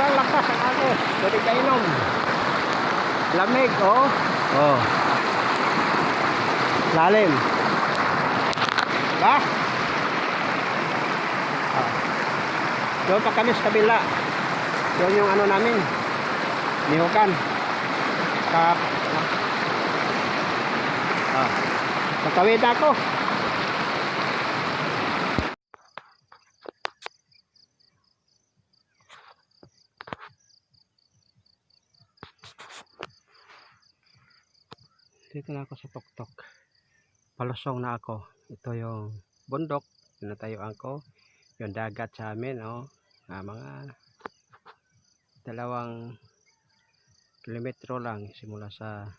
sobrang lakas ang agos. Pwede kainom. Lamig, oh. Oh. Lalim. Diba? Oh. Doon pa kami sa kabila. Doon yung ano namin. Nihukan. Kap. Oh. Matawid ako. Dito na ako sa tuktok. Palusong na ako. Ito yung bundok. Tinatayuan ko. Yung dagat sa amin. Oh. Mga 2 kilometro lang. Simula sa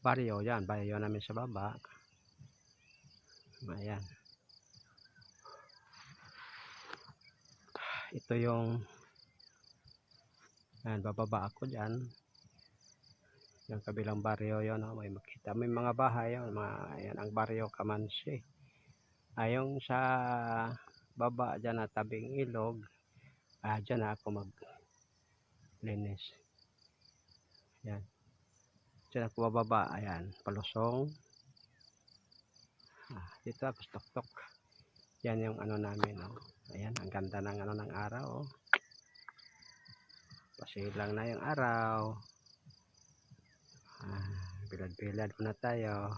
baryo. Yan. Baryo namin sa baba. Ayan. Ito yung ayan, bababa ako dyan. Yung kabilang baryo yun, oh, may makita, may mga bahay yun, ayan ang baryo Kamansi. Ayong sa baba dyan na tabing ilog, dyan na ako maglinis. Ayan, dyan ako bababa, ayan, palusong. Dito ako tuktok. Yan yung ano namin, oh. Ayan, ang ganda ng ano ng araw, oh. Pasilang na yung araw. Bilad-bilad muna tayo.